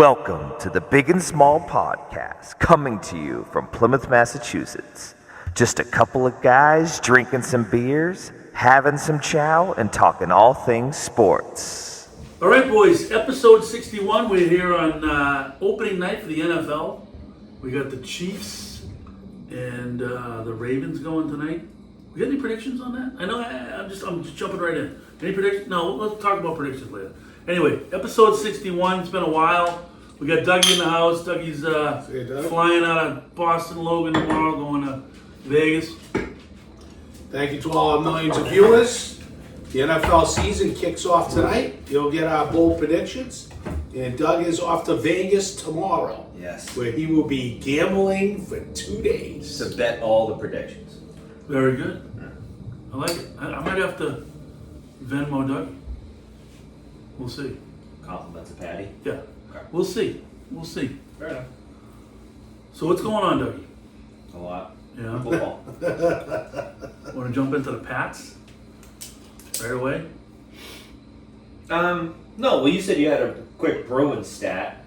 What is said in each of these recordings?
Welcome to the Big and Small Podcast, coming to you from Plymouth, Massachusetts. Just a couple of guys drinking some beers, having some chow, and talking all things sports. All right, boys, episode 61. We're here on opening night for the NFL. We got the Chiefs and the Ravens going tonight. We got any predictions on that? I know I'm just jumping right in. Any predictions? No, let's talk about predictions later. Anyway, episode 61. It's been a while. We got Dougie in the house. Dougie's flying out of Boston Logan tomorrow, going to Vegas. Thank you to all our millions of viewers. The NFL season kicks off tonight. You'll get our bold predictions. And Doug is off to Vegas tomorrow. Yes. Where he will be gambling for 2 days. To bet all the predictions. Very good. I like it. I might have to Venmo Dougie. We'll see. Compliments of Patty. Yeah. We'll see. We'll see. Fair enough. So what's going on, Dougie? A lot. Yeah. Football. Want to jump into the Pats right away? No, well, you said you had a quick Bruins stat.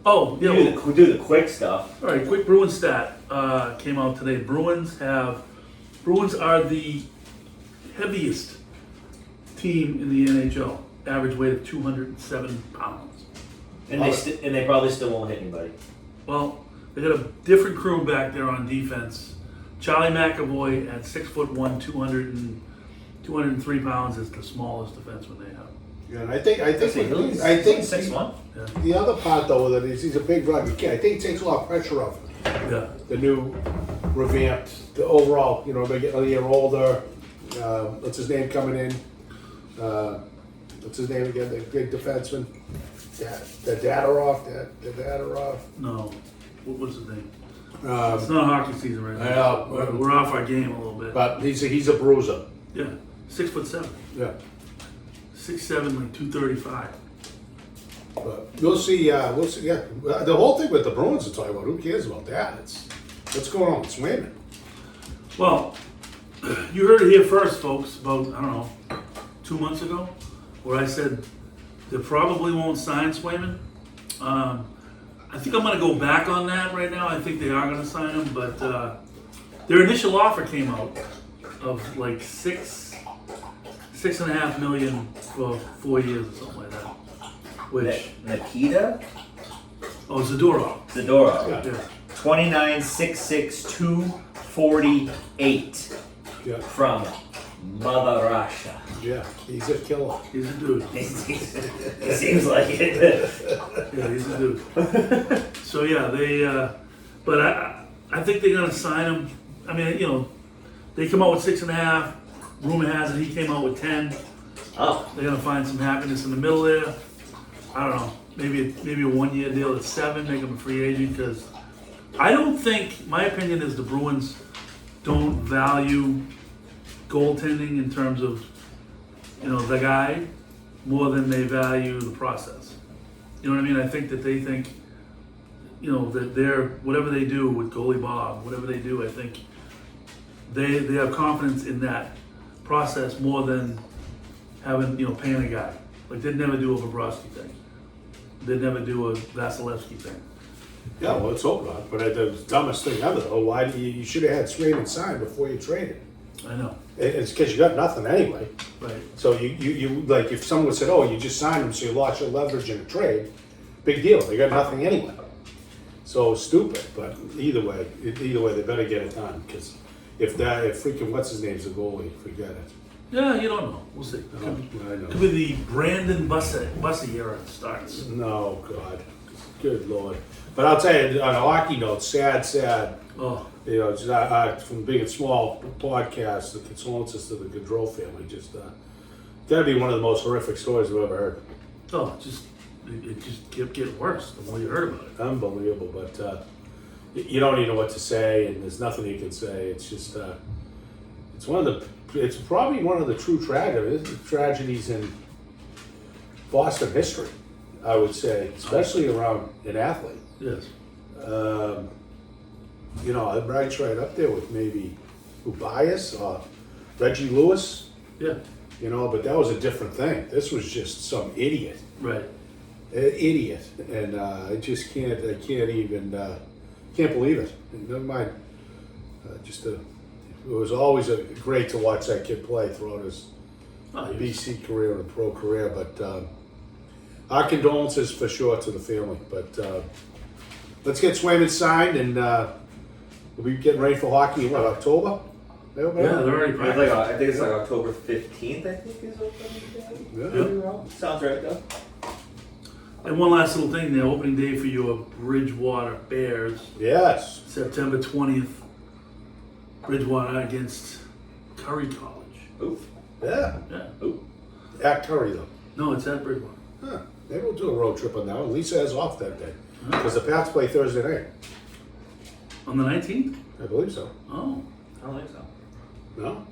Oh, yeah. We'll do the quick stuff. All right, quick Bruins stat came out today. Bruins are the heaviest team in the NHL. Average weight of 207 pounds. And they probably still won't hit anybody. Well, they got a different crew back there on defense. Charlie McAvoy at 6'1", 203 pounds is the smallest defenseman they have. Yeah, and I think 6'1". Yeah. the other part though with it is he's a big rugby kid. I think it takes a lot of pressure off him. Yeah. The new revamped, the overall, they get a year older. What's his name coming in? What's his name again? The big defenseman. The Dadarov. No. What's his name? Um, It's not hockey season right now. I know. We're off our game a little bit. But he's a bruiser. Yeah. 6'7". Yeah. 6'7", like 235. But we'll see. Yeah. The whole thing with the Bruins are talking about. Who cares about that? It's what's going on with Swayman. Well, you heard it here first, folks, about, 2 months ago, where I said they probably won't sign Swayman. I think I'm going to go back on that right now. I think they are going to sign him, but their initial offer came out of like $6.5 million for 4 years or something like that. Which Nikita Zadorov. Zadorov. Yeah. 29,662,48 Yeah. from Mother Russia. Yeah. He's a killer. He's a dude. It seems like it. Yeah, he's a dude. So yeah, but I think they're gonna sign him. I mean, they come out with 6.5. Rumor has it he came out with 10. Oh. They're gonna find some happiness in the middle there. I don't know. Maybe a 1 year deal at 7, make him a free agent, because I don't think, my opinion is the Bruins don't value goaltending in terms of, the guy more than they value the process. You know what I mean? I think that they think, that they're, whatever they do with goalie Bob, whatever they do, I think they have confidence in that process more than having, paying a guy. Like, they'd never do a Bobrovsky thing. They'd never do a Vasilevsky thing. Yeah. Well, let's hope not. But the dumbest thing ever, though. Why do you should have had Swayman signed before you traded? I know. It's because you got nothing anyway. Right. So you like if someone said, "Oh, you just signed him, so you lost your leverage in a trade," big deal. They got nothing anyway. So stupid. But either way, they better get it done, because if freaking what's his name's a goalie, forget it. Yeah, you don't know. We'll see. I know. Could be the Brandon Bussey era starts. No, God, good Lord. But I'll tell you, on a hockey note, sad. Oh, It's, from Big and Small podcast, the condolences to the Gaudreau family. Just gotta be one of the most horrific stories I've ever heard. it just kept getting worse the more you heard about it. Unbelievable, but you don't even know what to say, and there's nothing you can say. It's just it's probably one of the true tragedies in Boston history, I would say, especially around an athlete. Yes. It ranks right up there with maybe Ubias or Reggie Lewis. Yeah. But that was a different thing. This was just some idiot. Right. Idiot, and I just can't believe it. And never mind. It was always great to watch that kid play throughout his Oh, he was- BC career and pro career. But our condolences for sure to the family. But let's get Swayman signed, and we'll be getting ready for hockey in what, October? Yeah, they're already It's practicing. I think it's like October 15th, I think is opening day. Yeah. Sounds right though. And one last little thing, the opening day for your Bridgewater Bears, Yes. September 20th. Bridgewater against Curry College. Oof. Yeah. Yeah. Oof. At Curry though. No, it's at Bridgewater. Huh. Maybe we'll do a road trip on that one. Lisa has off that day because the Pats play Thursday night. On the 19th? I believe so. Oh, I don't think so. No.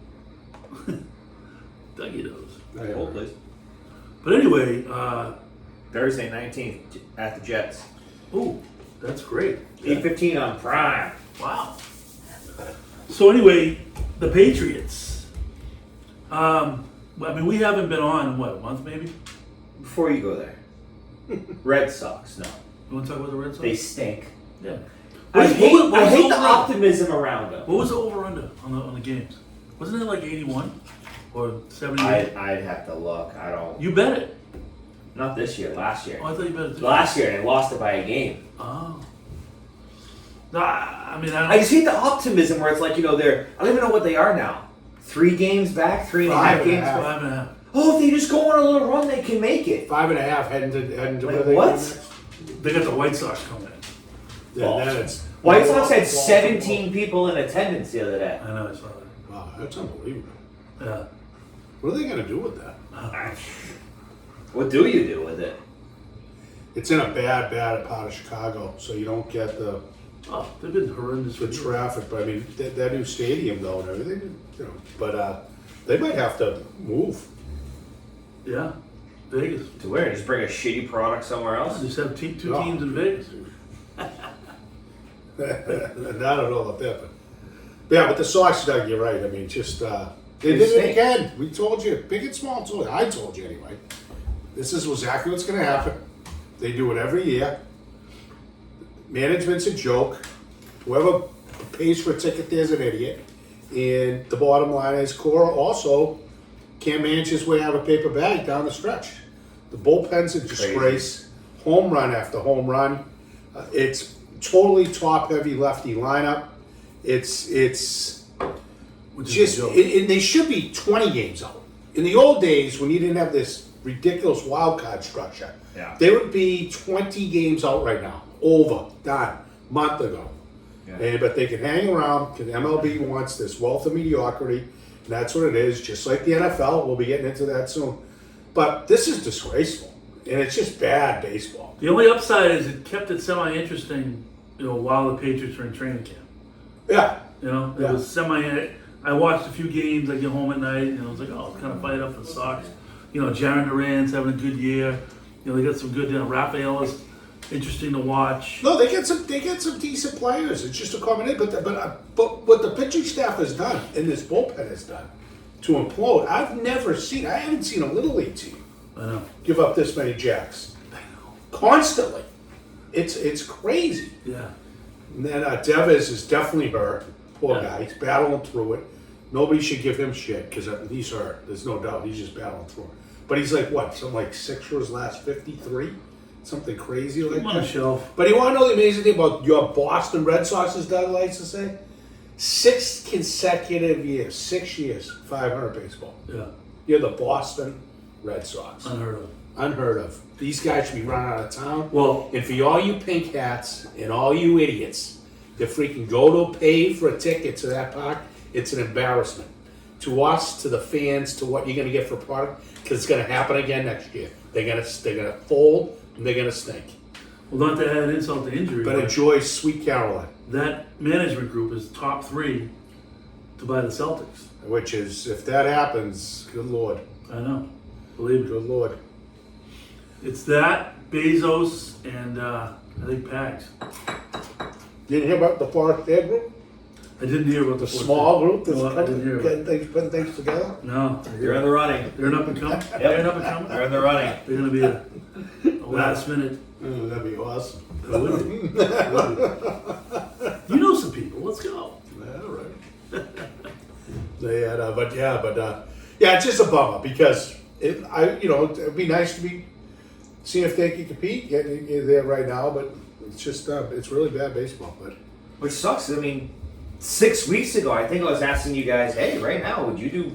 Dougie knows. I Hold please. But anyway, Thursday 19th at the Jets. oh, that's great. 8:15 on Prime. Wow. So anyway, the Patriots. I mean, we haven't been on in what, a month maybe? Before you go there, Red Sox. No, You want to talk about the Red Sox? they stink. Yeah. I What hate, was I hate the over- optimism around them. What was the over/under on the games? Wasn't it like 81 or 78? I'd have to look. I don't. You bet it. Not this year. Last year. Oh, I thought you bet it. Last year they lost it by a game. Oh. No, I mean, I just hate the optimism where it's like they're. I don't even know what they are now. 3 games back, 3.5 5 and a games half. back. 5.5. Oh, if they just go on a little run, they can make it. 5.5 heading to Like, where they what? go. They got the White Sox coming in. Yeah, then it's White Sox had 17 people in attendance the other day. I know, I saw that. Wow, that's unbelievable. Yeah. What are they gonna do with that? What do you do with it? It's in a bad part of Chicago, so you don't get the Oh, they've been horrendous. the traffic. But I mean, that new stadium though and everything, But they might have to move. Yeah. Vegas. To where? Just bring a shitty product somewhere else? Just have two No. teams in Vegas. And I don't know about that, but yeah, but the Sox, Doug, you're right. I mean, just they They did it stink. again. We told you, big and small, told you. I told you anyway. This is exactly what's going to happen. They do it every year. Management's a joke. Whoever pays for a ticket there's an idiot. And the bottom line is, Cora also can't manage his way out of a paper bag down the stretch. The bullpen's a disgrace. Home run after home run. It's totally top-heavy lefty lineup. It's Which is just, a joke. and they should be 20 games out. In the old days, when you didn't have this ridiculous wild card structure, Yeah. they would be 20 games out right now. Over, done, month ago. Yeah. But they can hang around because MLB wants this wealth of mediocrity, and that's what it is. Just like the NFL, we'll be getting into that soon. But this is disgraceful, and it's just bad baseball. The only upside is it kept it semi-interesting, while the Patriots were in training camp. Yeah, It Yeah. was semi. I watched a few games. I get home at night, and I was like, oh, kind of fired up for the Sox. Jaron Duran's having a good year. They got some good. Raphael is interesting to watch. no, they get some decent players. It's just a combination. But what the pitching staff has done and this bullpen has done to implode, I haven't seen a little league team I know. give up this many jacks constantly. It's crazy. Yeah. And then Devers is definitely hurt. Poor Yeah. guy. He's battling through it. Nobody should give him shit because he's hurt. There's no doubt. He's just battling through it. But he's like, what? Something like 6 for his last 53? Something crazy like Keep him on the that. shelf. But you want to know the amazing thing about your Boston Red Sox, as Doug likes to say? 6 consecutive years, 6 years, 500 baseball. Yeah. You're the Boston Red Sox. Unheard of. Unheard of. These guys should be running out of town. Well, And for all you pink hats and all you idiots that freaking go to pay for a ticket to that park, it's an embarrassment. To us, to the fans, to what you're going to get for a product, because it's going to happen again next year. They're gonna fold and they're gonna stink. well, not to add insult to injury, But enjoy Sweet Caroline, that management group is top 3 to buy the Celtics. which is, if that happens, good Lord, I know. Believe me. good Lord. It's that, Bezos, and I think Pags. Didn't hear about the Forest Air group? I didn't hear about The the small group that's No, I didn't hear about it. putting things together? No. They're in the running. They're an up and coming. They're an up and coming. They're in the running. They're going to be a last minute. Oh, that'd be awesome. It would be. It would be. You know some people. Let's go. Yeah, right. They had, yeah, it's just a bummer because it'd be nice to see if they can compete. Get there right now, but it's just it's really bad baseball. But Which sucks. I mean, 6 weeks ago, I think I was asking you guys, hey, right now, would you do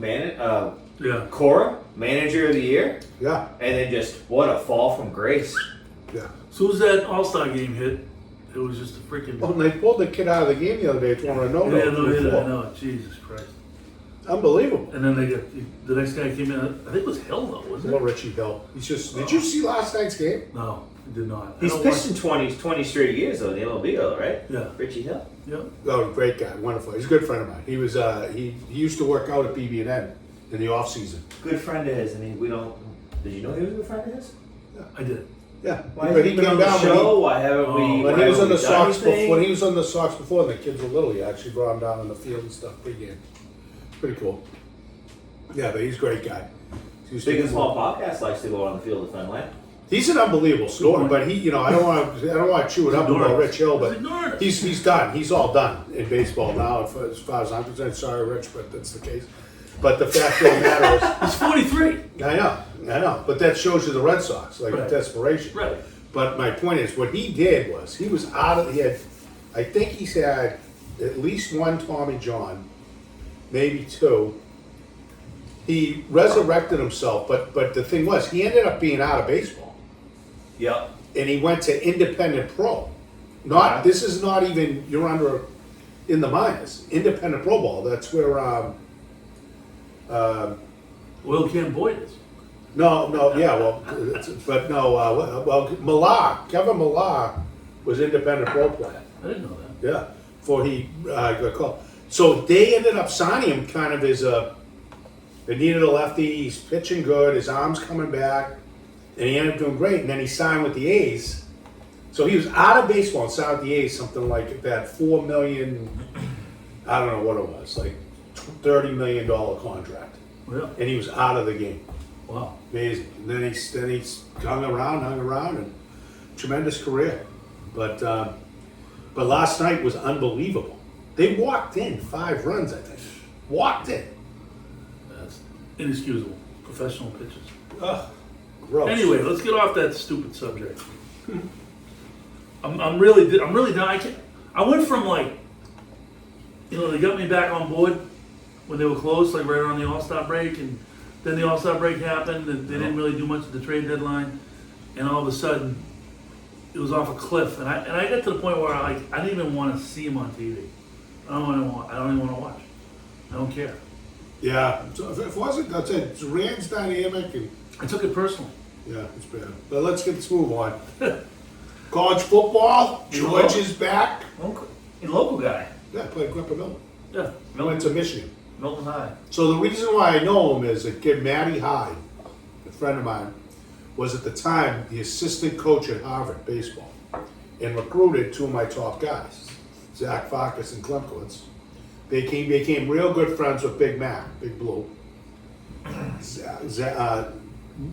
Yeah. Cora, Manager of the Year? yeah, And then just, what a fall from grace. yeah. As soon as that All-Star game hit, it was just a freaking. Oh, and they pulled the kid out of the game the other day throwing a no-no. Yeah, no hit. I know. Jesus Christ. Unbelievable. And then they got the next guy came in. I think it was Hill though, wasn't Little it? Richie Hill. He's just. Did you see last night's game? No, he did not. He's I don't pitched in 20 straight years, though, in the MLB, though, right? Yeah. Richie Hill. Yeah. Oh, great guy, wonderful. He's a good friend of mine. He was. He used to work out at BB&N in the off season. Good friend of his. I mean, we don't. Did you know he was a good friend of his? I did. Yeah. Why But hasn't he been on the when show? Why haven't we? Oh, When why he was haven't on the we done Sox anything? when he was on the Sox before, and the kids were little, he actually brought him down in the field and stuff pregame. Pretty cool. Yeah, but he's a great guy. He's Big and Small Podcast likes to go on the field of Fenway. He's an unbelievable story, but he, I don't want to chew it up Ignore about it. Rich Hill, Just but ignore it. he's done. He's all done in baseball now, as far as I'm concerned. Sorry, Rich, but that's the case. But the fact of the matter He's 43. is, I know, but that shows you the Red Sox, like Right. desperation. Right. But my point is, what he did was he was I think he's had at least one Tommy John, maybe two. He resurrected himself, but the thing was, he ended up being out of baseball, Yep. and he went to independent pro. Not this is not even you're under in the minors. Independent pro ball. That's where Will Cam Boyd is. Millar, Kevin Millar was independent pro player. I didn't know that. Yeah, before he got called. So they ended up signing him kind of as they needed a lefty. He's pitching good. His arm's coming back, and he ended up doing great. And then he signed with the A's. So he was out of baseball and signed with the A's, something like that $4 million. I don't know what it was, like $30 million contract, Yeah. and he was out of the game. Wow. Amazing. And then he's hung around, and tremendous career. But last night was unbelievable. They walked in 5 runs, I think. Walked in. That's inexcusable. Professional pitchers. Ugh, gross. Anyway, let's get off that stupid subject. I'm really done. I went from they got me back on board when they were close, like right around the All-Star break, and then the All-Star break happened, and they didn't really do much at the trade deadline, and all of a sudden, it was off a cliff, and I got to the point where I didn't even want to see him on TV. I don't even want to watch. I don't care. Yeah. So if it wasn't, that's it. It's Rand's dynamic, and I took it personally. yeah, it's bad. But let's move on. College football. George is back. And local guy. Yeah, I played Gripper Milton. Yeah. I went to Michigan. Milton High. So the reason why I know him is that kid Matty Hyde, a friend of mine, was at the time the assistant coach at Harvard baseball, and recruited 2 of my top guys, Zach Farkas and Klemkowitz. They became real good friends with Big Mac, Big Blue.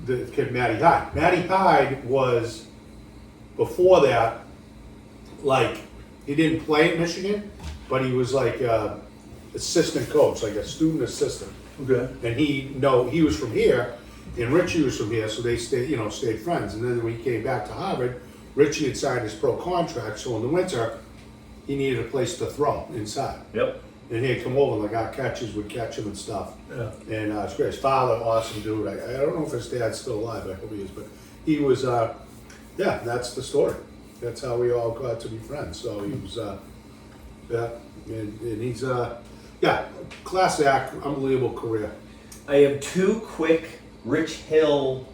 The kid Matty Hyde. Matty Hyde was before that, he didn't play at Michigan, but he was assistant coach, like a student assistant. Okay. And he was from here, and Richie was from here, so they stayed friends. And then when he came back to Harvard, Richie had signed his pro contract, so in the winter, he needed a place to throw inside. Yep. And he'd come over, like our catchers would catch him and stuff. Yeah. And it's great. His father, awesome dude. I don't know if his dad's still alive, I hope he is, but he was, that's the story. That's how we all got to be friends. So he was, and he's, class act, unbelievable career. I have 2 quick Rich Hill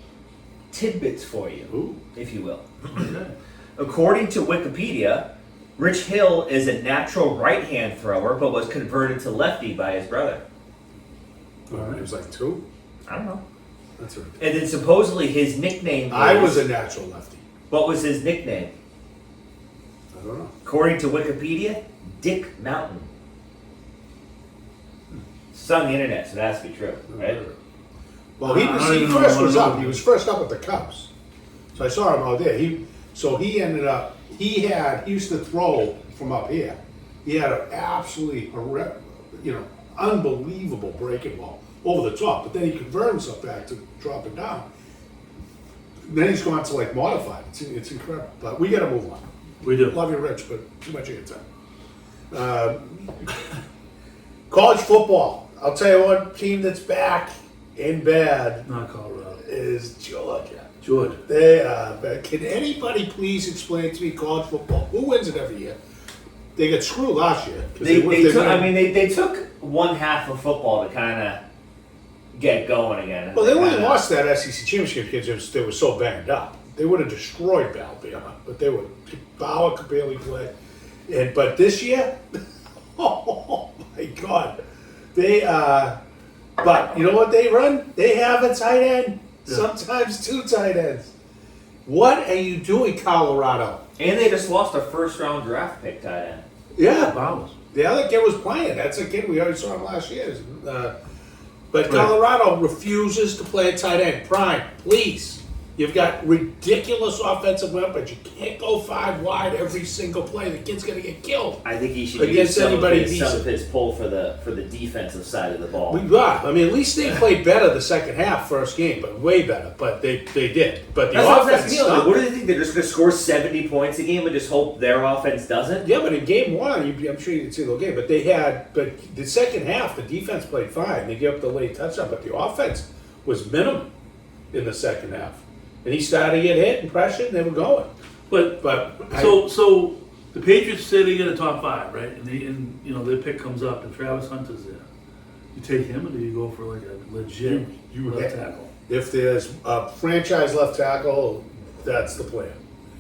tidbits for you, Ooh. if you will. Okay. According to Wikipedia, Rich Hill is a natural right-hand thrower, but was converted to lefty by his brother. It was like 2? I don't know. That's right. And then supposedly his nickname I was a natural lefty. What was his nickname? I don't know. According to Wikipedia, Dick Mountain. It's on the internet, so it has to be true, right? Well, he I don't even know first what was to up. know. He was first up with the Cubs. So I saw him out there. He ended up, he used to throw from up here. He had an absolutely, unbelievable breaking ball over the top, but then he converted himself back to dropping down. Then he's gone to like modified. It's incredible. But we got to move on. We do. Love you, Rich, but too much of your time. College football. I'll tell you one team that's back in bad Not Colorado. is Georgia. Georgia. They are bad. Can anybody please explain to me college football? Who wins it every year? They got screwed last year. 'Cause They took one half of football to kind of get going again. Well, they only lost that SEC championship because they were so banged up. They would have destroyed Alabama, but Bauer could barely play. But this year, oh my God, but you know what they run? They have a tight end, sometimes two tight ends. What are you doing, Colorado? And they just lost a first-round draft pick tight end. Yeah, Bowers. the other kid was playing. That's a kid we already saw him last year. But Right. Colorado refuses to play a tight end. Prime, please. You've got ridiculous offensive weapons. You can't go 5 wide every single play. The kid's going to get killed. I think he should Against use some anybody of decent. his pull for the defensive side of the ball. I mean, at least they played better the second half, first game, but way better. But they did. But the That's what I'm offense asking you. Like, stopped. what do they think? They're just going to score 70 points a game and just hope their offense doesn't? Yeah, but in game one, I'm sure you didn't see the whole game, but the second half, the defense played fine. They gave up the late touchdown, but the offense was minimum in the second half. And he started to get hit and pressured, and they were going. But so the Patriots say they get a top 5, right? And their pick comes up, and Travis Hunter's there. You take him, or do you go for like a legit left tackle? If there's a franchise left tackle, that's the plan.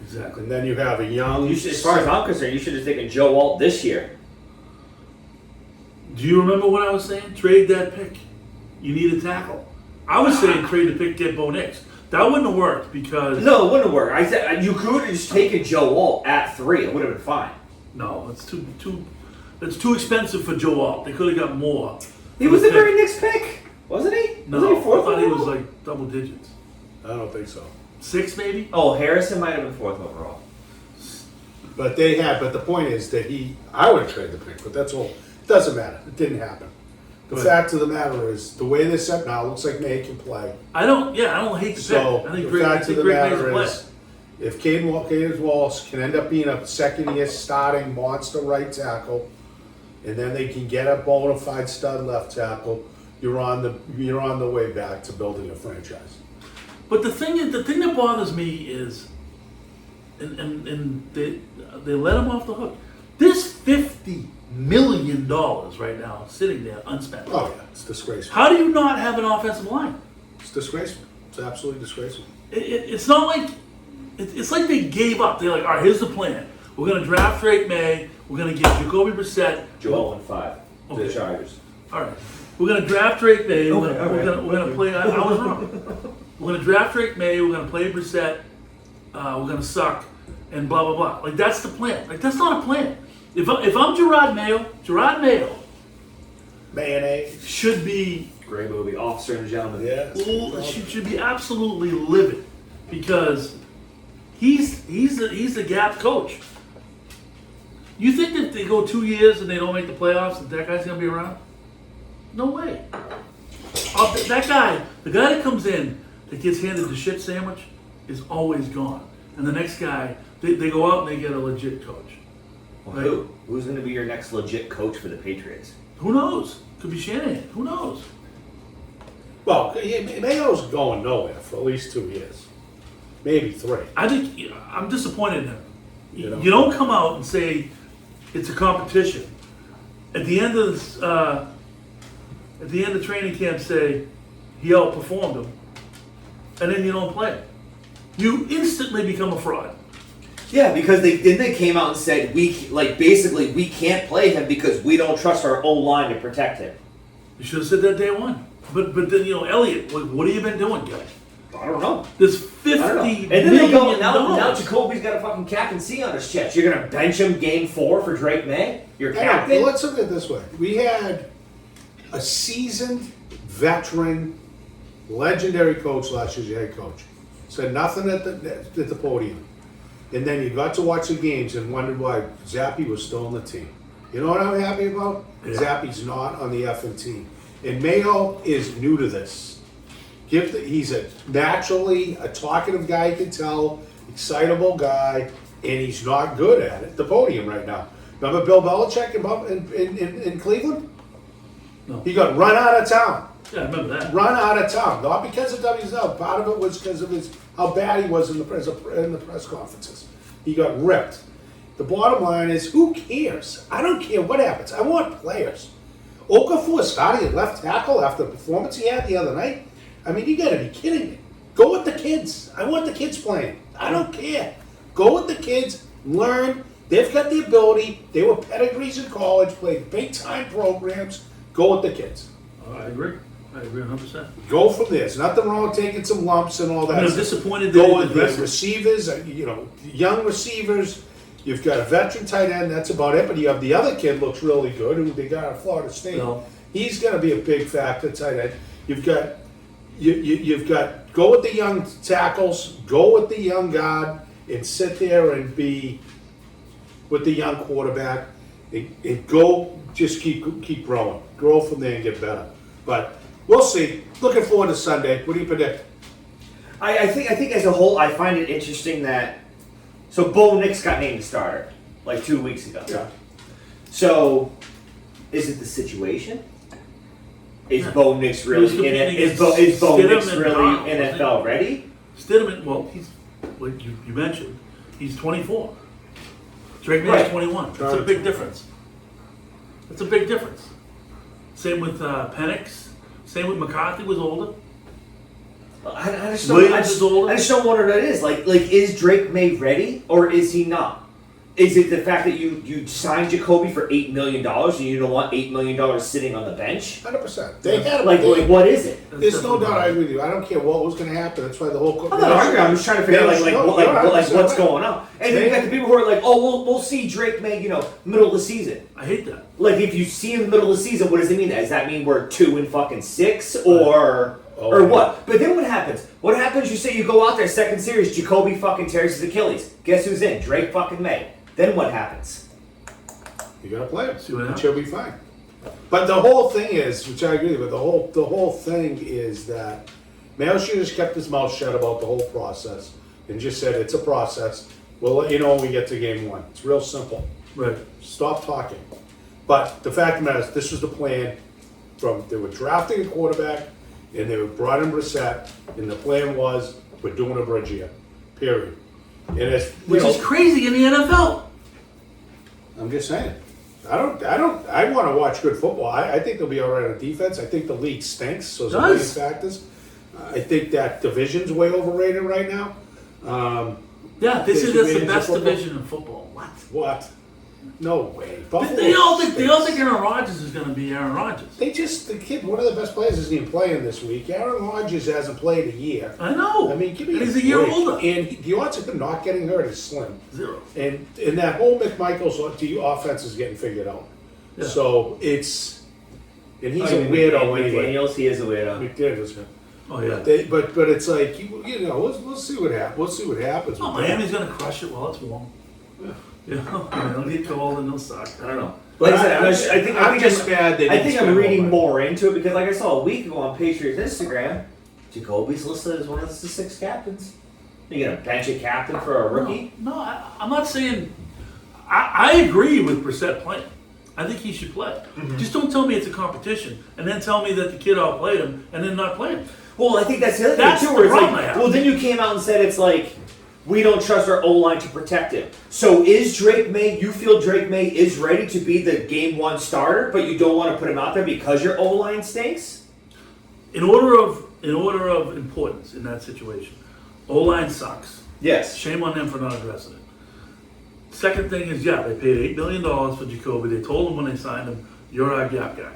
Exactly. And then you have a young. As far as I'm concerned, you should have taken Joe Alt this year. Do you remember what I was saying? Trade that pick. You need a tackle. I was saying trade the pick, get Bo Nix. That wouldn't have worked because No, it wouldn't have worked. I said you could have just taken Joe Alt at 3. It would have been fine. no, it's too expensive for Joe Alt. They could have got more. He was the very next pick, wasn't he? No, wasn't he I fourth thought he was overall? like double digits. I don't think so. 6 maybe? Oh, Harrison might have been 4th overall. But the point is that I would trade the pick, but that's all. It doesn't matter. It didn't happen. The Right. fact of the matter is, the way they're set now, it looks like May can play. I don't hate the So pick. I think the Greg, fact of the May's a matter player. is, if Caden Wallace can end up being a second-year starting monster right tackle, and then they can get a bona fide stud left tackle, you're on the way back to building a franchise. But the thing that bothers me is, and they let him off the hook. There's $50 million right now sitting there unspent. Oh yeah, it's disgraceful. How do you not have an offensive line? It's disgraceful. It's absolutely disgraceful. It's not like it's like they gave up. They're like, all right, here's the plan. We're gonna draft Drake May. We're gonna get Jacoby Brissett. Joe and 5 to Okay. the Chargers. All right, we're gonna draft Drake May. Okay, We're gonna play. I was wrong. We're gonna draft Drake May. We're gonna play Brissett. We're gonna suck, and blah blah blah. Like that's the plan. Like that's not a plan. If I'm Gerard Mayo Mayonnaise. should be Great movie, Officer and Gentleman. Yeah. should be absolutely livid because he's the gap coach. You think that if they go 2 years and they don't make the playoffs, that guy's gonna be around? No way. That guy, the guy that comes in that gets handed the shit sandwich, is always gone. And the next guy, they go out and they get a legit coach. Well, Right. Who's going to be your next legit coach for the Patriots? Who knows? Could be Shanahan. Who knows? Well, Mayo's going nowhere for at least 2 years, maybe 3. I think I'm disappointed in him. You know? You don't come out and say it's a competition. At the end of training camp, say he outperformed him, and then you don't play. You instantly become a fraud. Yeah, because they came out and said we can't play him because we don't trust our O-line to protect him. You should have said that day one. But then Elliott, what have you been doing, guys? I don't know. There's $50 I don't know. million. And then they go now Jacoby's got a fucking captain C on his chest. You're gonna bench him game 4 for Drake May? Your captain? Well, let's look at it this way. We had a seasoned, veteran, legendary coach last year as your head coach. said nothing at the podium. And then you got to watch the games and wondered why Zappy was still on the team. You know what I'm happy about? Yeah. Zappy's not on the effing team. And Mayo is new to this. He's a naturally a talkative guy, you can tell, excitable guy, and he's not good at it. The podium right now. Remember Bill Belichick in Cleveland? No. He got run out of town. Yeah, I remember that. Run out of town. Not because of WSL. Part of it was because of how bad he was in the press conferences. He got ripped. The bottom line is, who cares? I don't care what happens. I want players. Okafor starting at left tackle after the performance he had the other night. I mean, you got to be kidding me. Go with the kids. I want the kids playing. I don't care. Go with the kids. Learn. They've got the ability. They were pedigrees in college. Played big time programs. Go with the kids. I agree. I agree 100%. Go from there. There's nothing wrong with taking some lumps and all that. I mean, I'm stuff. disappointed Go that with the the rest- receivers, young receivers. You've got a veteran tight end. That's about it. But you have the other kid looks really good, who they got at Florida State. No. He's going to be a big factor tight end. You've got go with the young tackles, go with the young guard, and sit there and be with the young quarterback, and go just keep growing, grow from there and get better. But we'll see. Looking forward to Sunday. What do you predict? I think as a whole, I find it interesting that Bo Nix got named starter like 2 weeks ago. Yeah. So, is it the situation? Is Yeah. Bo Nix He was really competing is Bo against Nix Stidham and really Powell, wasn't NFL ready? Stidham, well, he's, like you mentioned, he's 24. Drake May's Right. 21. That's a big difference. That's a big difference. Same with Penix. Same with McCarthy was older. I just Williams is older. I just don't wonder what it is. Like is Drake May ready or is he not? Is it the fact that you signed Jacoby for $8 million and you don't want $8 million sitting on the bench? 100%. They had Like what is it? There's no doubt I agree with you. I don't care what was going to happen. That's why the whole. I'm not arguing. I'm just trying to figure out like what's going on. And then you got the people who are like, oh, we'll see Drake May, middle of the season. I hate that. Like if you see him in the middle of the season, what does it mean? Does that mean we're 2-6 or Oh, what? But then what happens? What happens? You say you go out there second series, Jacoby fucking tears his Achilles. Guess who's in? Drake fucking May. Then what happens? You got to play it. See what And happens. she'll be fine. But the whole thing is, which I agree with, the whole thing is that Mayo should have just kept his mouth shut about the whole process and just said it's a process. We'll let you know when we get to game one. It's real simple. Right. Stop talking. But the fact of the matter is, this was the plan. They were drafting a quarterback, and they were brought in Brissett, and the plan was we're doing a bridge year. Period. And it's Which is crazy in the NFL. I'm just saying. I want to watch good football. I think they'll be all right on defense. I think the league stinks, so there's a million Does. factors. I think that division's way overrated right now. Yeah, Takes that's the advantage of best football. division in football. What? What? No way. But Buffalo they all think stinks. Aaron Rodgers is going to be Aaron Rodgers. The kid, one of the best players isn't even playing this week. Aaron Rodgers hasn't played a year. I know. I mean, give me and he's a year break. older. And the odds of him not getting hurt is slim. Zero. And that whole McMichael's offense is getting figured out. Yeah. So it's, and he's a weirdo anyway. Daniels, he is a weirdo. McDaniels, yeah. Oh yeah. But it's like we'll see what happens. We'll see what happens. Oh, with that. Miami's going to crush it while it's warm. Yeah, they'll get cold and they'll suck. I don't know. But Like I said, I'm just mad they I didn't think I'm spend reading more more into it because, like I saw a week ago on Patriots Instagram, Jacoby's listed as one of the 6 captains. You gonna bench a captain for a rookie? No, I'm not saying. I agree with Brissett playing. I think he should play. Mm-hmm. Just don't tell me it's a competition and then tell me that the kid outplayed him and then not play him. Well, I think that's the other That's thing too. the Where it's problem I like, have. well, then you came out and said it's like we don't trust our O line to protect him. So is Drake May? You feel Drake May is ready to be the game 1 starter, but you don't want to put him out there because your O line stinks? In order of importance in that situation, O-line sucks. Yes. Shame on them for not addressing it. Second thing is, yeah, they paid $8 million for Jacoby. They told him when they signed him, you're our gap guy.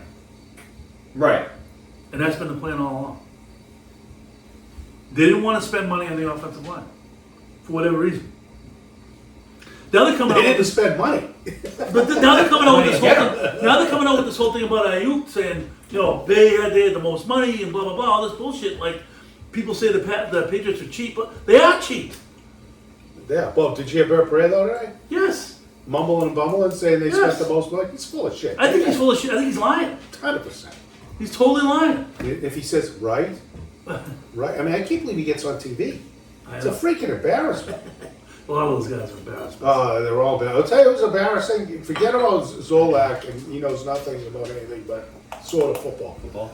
Right. And that's been the plan all along. They didn't want to spend money on the offensive line for whatever reason. Now they're coming They out didn't with spend money. but now they're coming out with this whole Get thing. Now they're coming out with this whole thing about Ayuk saying, they had the most money and blah blah blah, all this bullshit. Like, people say the Patriots are cheap, but they are cheap. Yeah. Well, did you hear Bert Parado today? Yes. Mumbling and bumbling, saying they Yes. spent the most money. He's full of shit. I think he's full of shit. I think he's lying. 100%. He's totally lying. If he says right, right. I mean, I can't believe he gets on TV. It's a freaking embarrassment. A lot of those guys are embarrassed. They're all bad. I'll tell you, it was embarrassing. Forget about Zolak, and he knows nothing about anything but sort of football.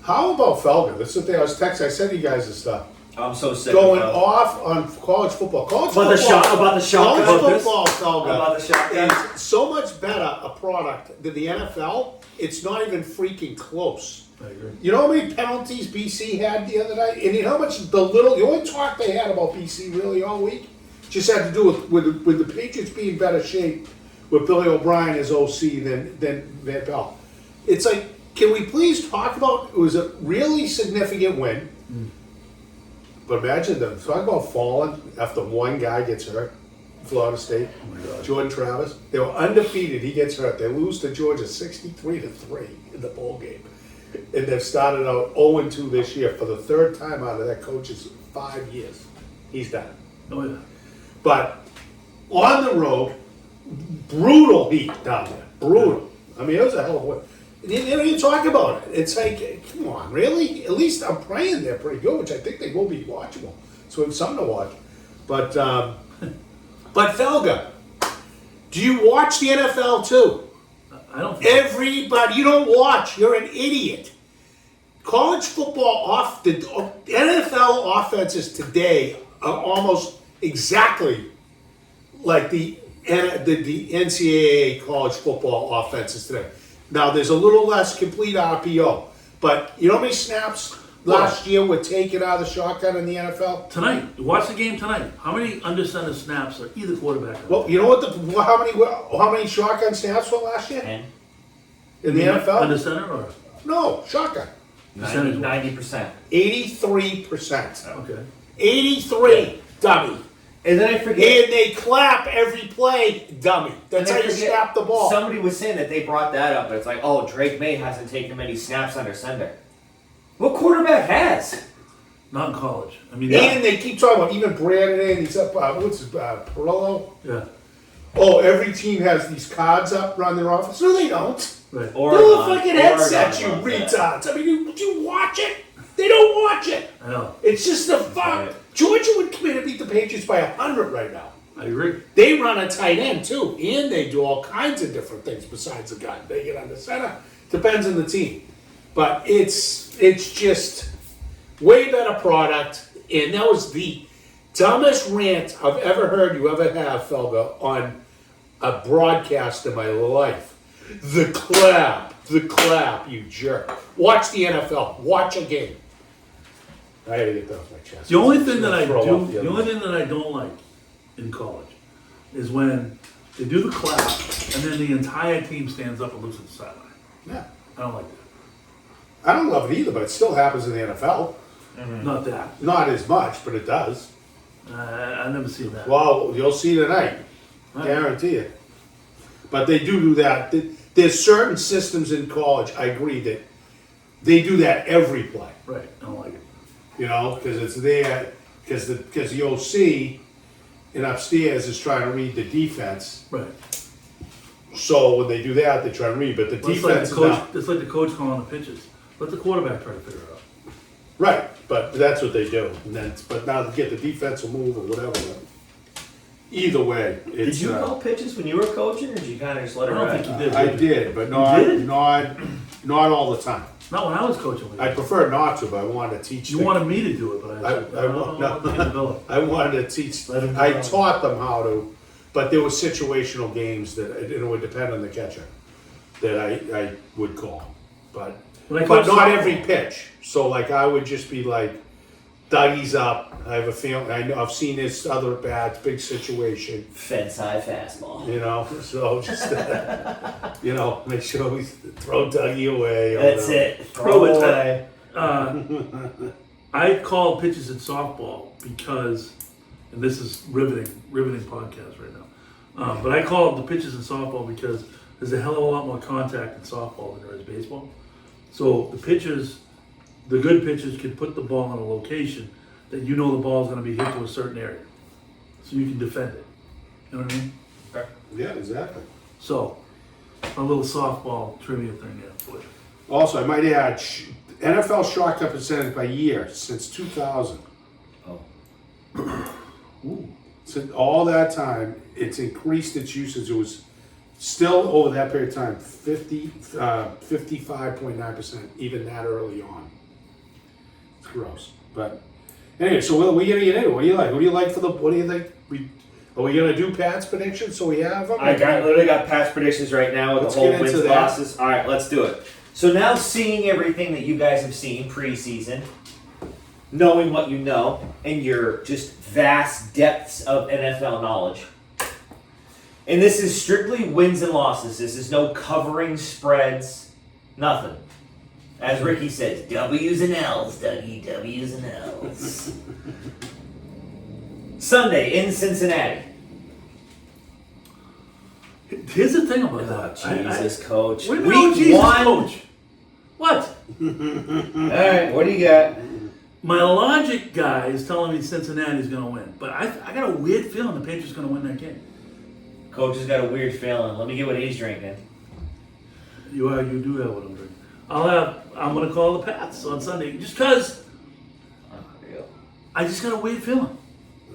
How about Felger? This is the thing I was texting. I sent you guys this stuff. I'm so sick. Going of off on college football. about the shotgun. College football, Felger, About the shotgun. is so much better a product than the NFL. It's not even freaking close. I agree. You know how many penalties BC had the other night? And you know how much the only talk they had about BC really all week just had to do with the Patriots being in better shape with Billy O'Brien as OC than Van Pelt. It's like, can we please talk about, it was a really significant win. But imagine them, talk about falling after one guy gets hurt, Florida State, Jordan Travis. They were undefeated, he gets hurt. They lose to Georgia 63-3 in the bowl game. And they've started out 0-2 this year for the third time out of that coach's 5 years. He's done. Oh yeah. But on the road, brutal heat down there. Brutal. I mean, it was a hell of a win. You talk about it. It's like, come on, really? At least I'm praying they're pretty good, which I think they will be watchable. So it's something to watch. But Felga, do you watch the NFL too? I don't think Everybody, you don't watch. You're an idiot. College football the NFL offenses today are almost exactly like the NCAA college football offenses today. Now, there's a little less complete RPO, but you know how many snaps last year were taken out of the shotgun in the NFL? tonight. Watch the game tonight. How many under center snaps are either quarterback? Had? Well, you know what? How many shotgun snaps were last year And in the NFL? Under center or No, shotgun. percentage? 90%. 83%. Okay. 83, dummy. And then I forget. And they clap every play, dummy. That's and how I you forget, snap the ball. Somebody was saying that they brought that up, but it's like, oh, Drake May hasn't taken many snaps under center. What quarterback has? Not in college. I mean, And they keep talking about even Brandon, and he's up, what's his, Perillo? yeah. Oh, every team has these cards up around their office. No, they don't. Right. They're the fucking headsets, you retards. I mean, do you watch it? They don't watch it. I know. It's just the fuck. Right. Georgia would come in and beat the Patriots by 100 right now. I agree. They run a tight end too, and they do all kinds of different things besides the gun. They get under center. Depends on the team, but it's just way better product. And that was the dumbest rant I've ever heard you ever have, Felga, on a broadcast in my life. The clap, you jerk. Watch the NFL. Watch a game. I had to get that off my chest. The only thing that I Throw do, up the the other only thing that I don't like in college is when they do the clap and then the entire team stands up and looks at the sideline. Yeah. I don't like that. I don't love it either, but it still happens in the NFL. Not that. Not as much, but it does. I've never seen that. Well, you'll see tonight. Right. Guarantee it. But they do that. There's certain systems in college, I agree, that they do that every play. Right. I don't like it. You know, because it's there, because the OC and upstairs is trying to read the defense. Right. So when they do that, they try to read. But the Well, it's like defense the is coach. not. It's like the coach calling the pitches. Let the quarterback try to figure it out. Right, but that's what they do. And then, but now to get the defensive move or whatever. Either way, it's. Did you call pitches when you were coaching, or did you kind of just let it I don't ride? think you did. I did, but not did? not all the time. Not when I was coaching with you. I prefer not to, but I wanted to teach. You them. wanted me to do it, but I said, I don't know what to develop. I wanted to teach. Let him I go. taught them how to, but there were situational games that it would depend on the catcher that I would call, but When I but coached not softball- every pitch. So like I would just be like, Dougie's up. I have a feeling. I know I've seen this other at bats, big situation. Fed side fastball. You know, so just you know, make sure we throw Dougie away. or That's whatever. it. Throw it away. I call pitches in softball because, and this is riveting podcast right now. But I call the pitches in softball because there's a hell of a lot more contact in softball than there is baseball. So the pitchers the good pitchers can put the ball in a location that you know the ball's going to be hit to a certain area, so you can defend it. You know what I mean? Yeah, exactly. So, a little softball trivia thing there for you. Also, I might add, NFL shotgun percentage by year since 2000. Oh. Ooh. Since all that time, it's increased its usage. It was still over that period of time, 55.9%, even that early on. It's gross. But anyway, so what are we gonna get into? What do you like? What do you like for the? What do you think? Are we gonna do Pat's predictions so we have them? I literally got past predictions right now with Let's the whole get into wins that. losses. All right, let's do it. So now, seeing everything that you guys have seen preseason, knowing what you know, and your just vast depths of NFL knowledge, and this is strictly wins and losses. This is no covering spreads, nothing. As Ricky says, W's and L's, Dougie, W's and L's. Sunday in Cincinnati. Here's the thing about Oh, that. Jesus, Coach. Wait a minute, oh, Jesus, one. Coach. What? All right, what do you got? My logic guy is telling me Cincinnati's going to win, but I got a weird feeling the Patriots going to win that game. Coach has got a weird feeling. Let me get what he's drinking. You do have what I'm drinking. I'm going to call the Pats on Sunday just because Unreal. I just got a weird feeling.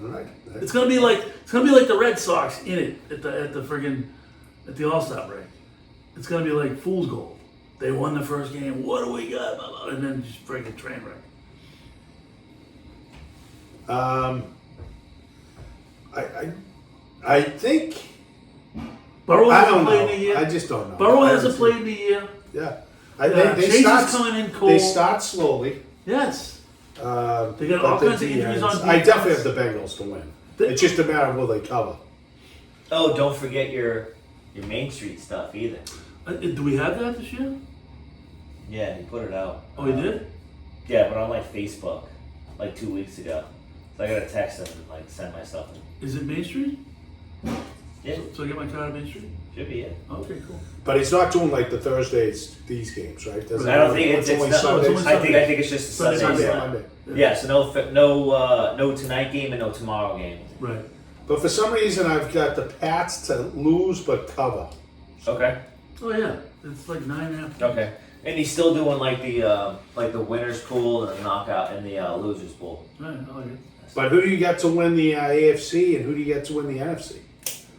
All right. It's gonna be like the Red Sox in it at the All-Star break. It's gonna be like fool's gold. They won the first game. What do we got? Blah, blah, and then just freaking train wreck. I think Burrow I hasn't don't played know. in a year. I just don't know. Burrow I hasn't haven't played in a year. Yeah. Chase is coming in cold. They start slowly. Yes. They got but all the kinds of injuries on I defense. definitely have the Bengals to win. It's just a matter of will they cover. Oh, don't forget your Main Street stuff either. Do we have that this year? Yeah, he put it out. Oh, he did? Yeah, but on like Facebook, like 2 weeks ago. So I got to text him and like send my stuff. Is it Main Street? Yeah, So I get my card at Main Street? should be it. Okay, cool. But he's not doing like the Thursdays, these games, right? Right. I don't think it's only not. Sundays. only I think it's just a Sunday, Sunday. Sunday, slot. Monday. Yeah, so no tonight game and no tomorrow game. Right. But for some reason, I've got the Pats to lose but cover. Okay. Oh yeah, it's like 9.5. Okay. And he's still doing like the winners pool and the knockout and the losers pool. Right, I like it. But who do you get to win the AFC and who do you get to win the NFC?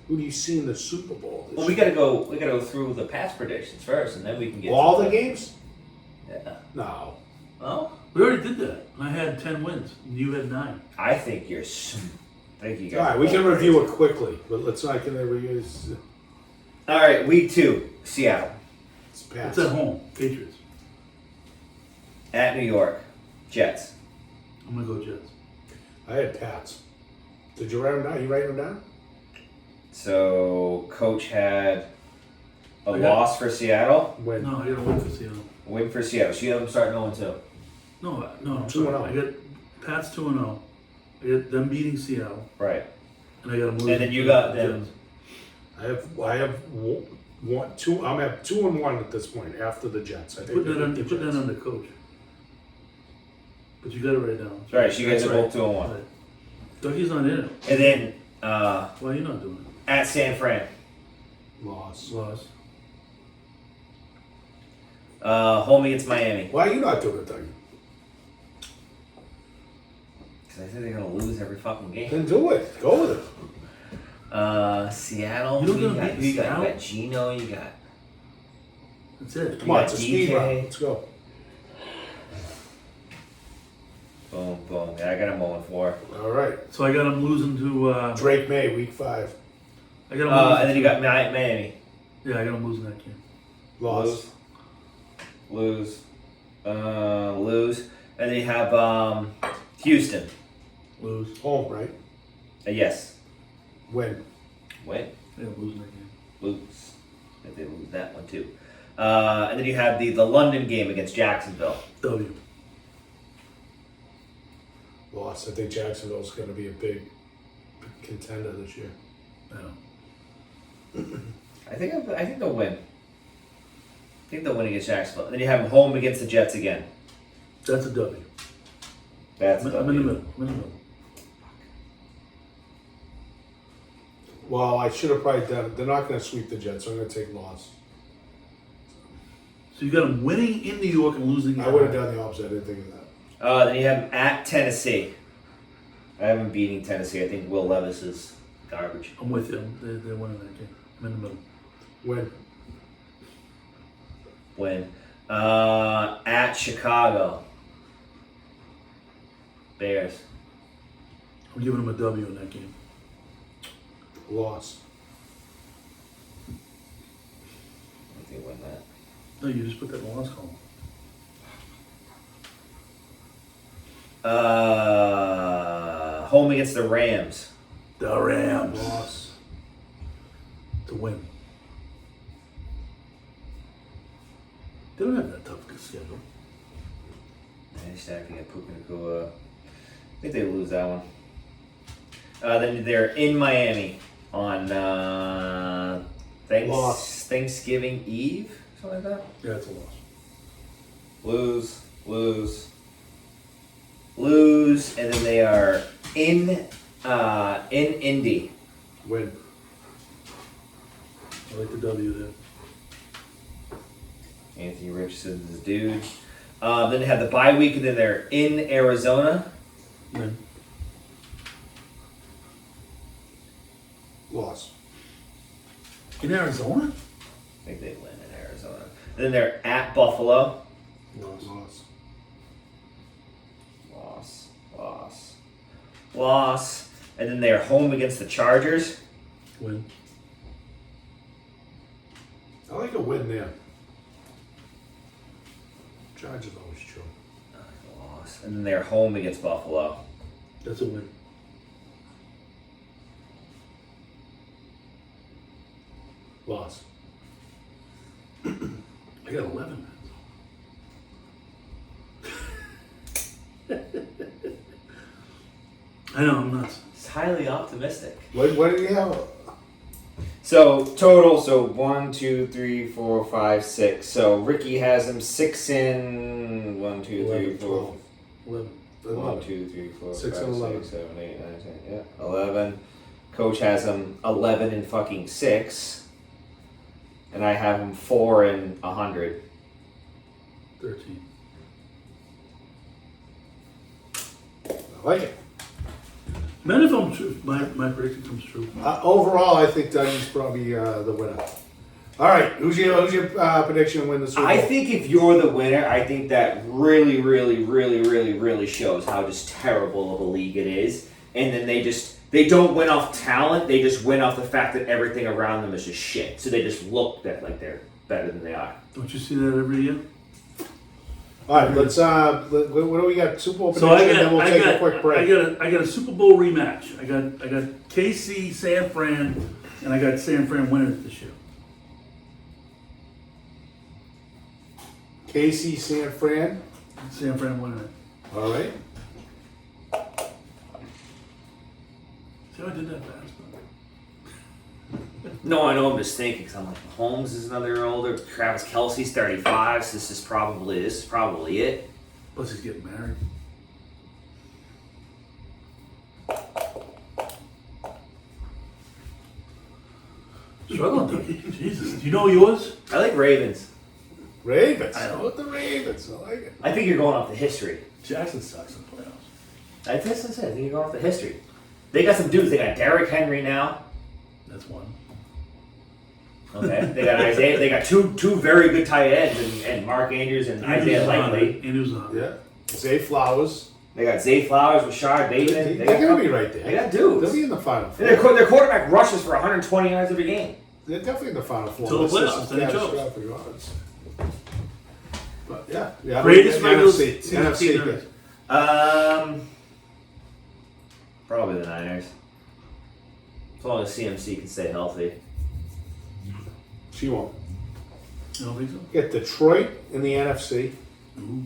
Who do you see in the Super Bowl? This Well, we year? gotta go through the past predictions first, and then we can get all to the games? Yeah. No. Oh, We already did that. I had 10 wins, and you had 9. I think you're. I think you guys. All right, we can review it quickly, but let's not get review. All right, week 2, Seattle It's Pats. It's at home, Patriots. at New York, Jets. I'm gonna go Jets. I had Pats. Did you write them down? You write them down? So Coach had a I got- loss for Seattle, When? No, I gotta win for Seattle. win for Seattle. So you have them starting 0-2. No, I'm 2-0. sorry. I got Pats 2-0. I got them beating Seattle, Right. and I got them losing. And then you to got the them. Jets. I have one, two. I'm at 2-1 at this point after the Jets. I think Put that they on. beat You the put that Jets. under coach. But you got it right down. All right, so you guys That's are right. both 2-1. Right. Dougie's not in it. And then Why are you not doing at San Fran, Loss. it? Loss. home against Miami. Why are you not doing it, Dougie? Because I think they're gonna lose every fucking game. Then do it. Go with it. Seattle. You don't You gonna got, beat you got Seattle? Gino. You got. That's it. Come on, got it's a speed DK. round. Let's go. Boom, boom. Yeah, I got him 0-4. All right. So I got them losing to. Drake May, week 5. I got them losing. And then you got Miami. Yeah, I got them losing that game. Loss. Lose. Lose. And then you have Houston. Lose. Home, right? Yes. Win. Win. Yeah, losing that game. Lose. If they lose that one too. And then you have the London game against Jacksonville. W. Loss. I think Jacksonville's going to be a big contender this year. I know. I think they'll win. I think they'll win against Jacksonville. And then you have them home against the Jets again. That's a W. That's I'm a in the W. middle. I'm in the middle. Well, I should have probably done it. They're not going to sweep the Jets, so I'm going to take loss. So you got them winning in New York and losing. I would have done the opposite. I didn't think of that. Then you have them at Tennessee. I have them beating Tennessee. I think Will Levis is garbage. I'm with you. They're winning that game. I'm in the middle. Win. Win. At Chicago. Bears. I'm giving them a W in that game. Loss. I think they win that. No, you just put that in the loss column. Home against the Rams. The Rams. Loss. To win. They don't have that tough a schedule. Nice stacking at Puka Nacua. I think they lose that one. Then they're in Miami on Loss. Thanksgiving Eve, something like that. Yeah, it's a loss. Lose, and then they are in Indy. Win. I like the W there. Anthony Richardson's dude. Then they have the bye week, and then they're in Arizona. Win. Loss. In Arizona? I think they win in Arizona. Then they're at Buffalo. Loss. Loss. And then they're home against the Chargers. Win. I like a win there. Chargers always choke. Loss. And then they're home against Buffalo. That's a win. Loss. I got 11. I know, I'm nuts. It's highly optimistic. What do you have? So total, so 1, 2, 3, 4, 5, 6. So Ricky has him 6 in 1, 2, 3, 11, 4. 12. 11. 1, 2, 3, 4, 6 5, and 11. 6, 7, 8, 9, 10. Yeah, 11. Coach has him 11 and fucking 6. And I have him 4 and 100. 13. I like it. Man, if I'm true, my prediction comes true. Overall, I think Dougie's probably the winner. All right, who's your prediction to win the Super Bowl? I think if you're the winner, I think that really shows how just terrible of a league it is. And then they don't win off talent, they just win off the fact that everything around them is just shit. So they just look like they're better than they are. Don't you see that every year? All right, let's. What do we got? Super Bowl So prediction, then we'll take a quick break. I got a Super Bowl rematch. I got KC, San Fran, and I got San Fran winning it this year. KC, San Fran. San Fran winning it. All right. See how I did that fast? No, I know, I'm just thinking, because I'm like, Mahomes is another year older, Travis Kelce's 35, so this is probably it. Plus he's getting married. Struggling, Dougie. Jesus. Do you know yours? I like Ravens. Ravens. I know. With the Ravens. I like it. I think you're going off the history. Jackson sucks in playoffs. That's what I said. I think you're going off the history. They got some dudes. They got Derrick Henry now. That's one. Okay. They got Isaiah. They got two very good tight ends, and Mark Andrews and Isaiah Likely. Andrews on. Yeah. Zay Flowers. They got Zay Flowers, Rashard Bateman. They're going to be right there. They got dudes. They'll be in the Final And Four. their quarterback rushes for 120 yards every game. They're definitely in the Final Four. Till the Unless playoffs, there's then some it shows. catastrophic odds. But yeah. Greatest the regular NFC. season NFC. team. good. Probably the Niners. As long as CMC can stay healthy. She won't. You don't think so? Get Detroit in the NFC. Ooh.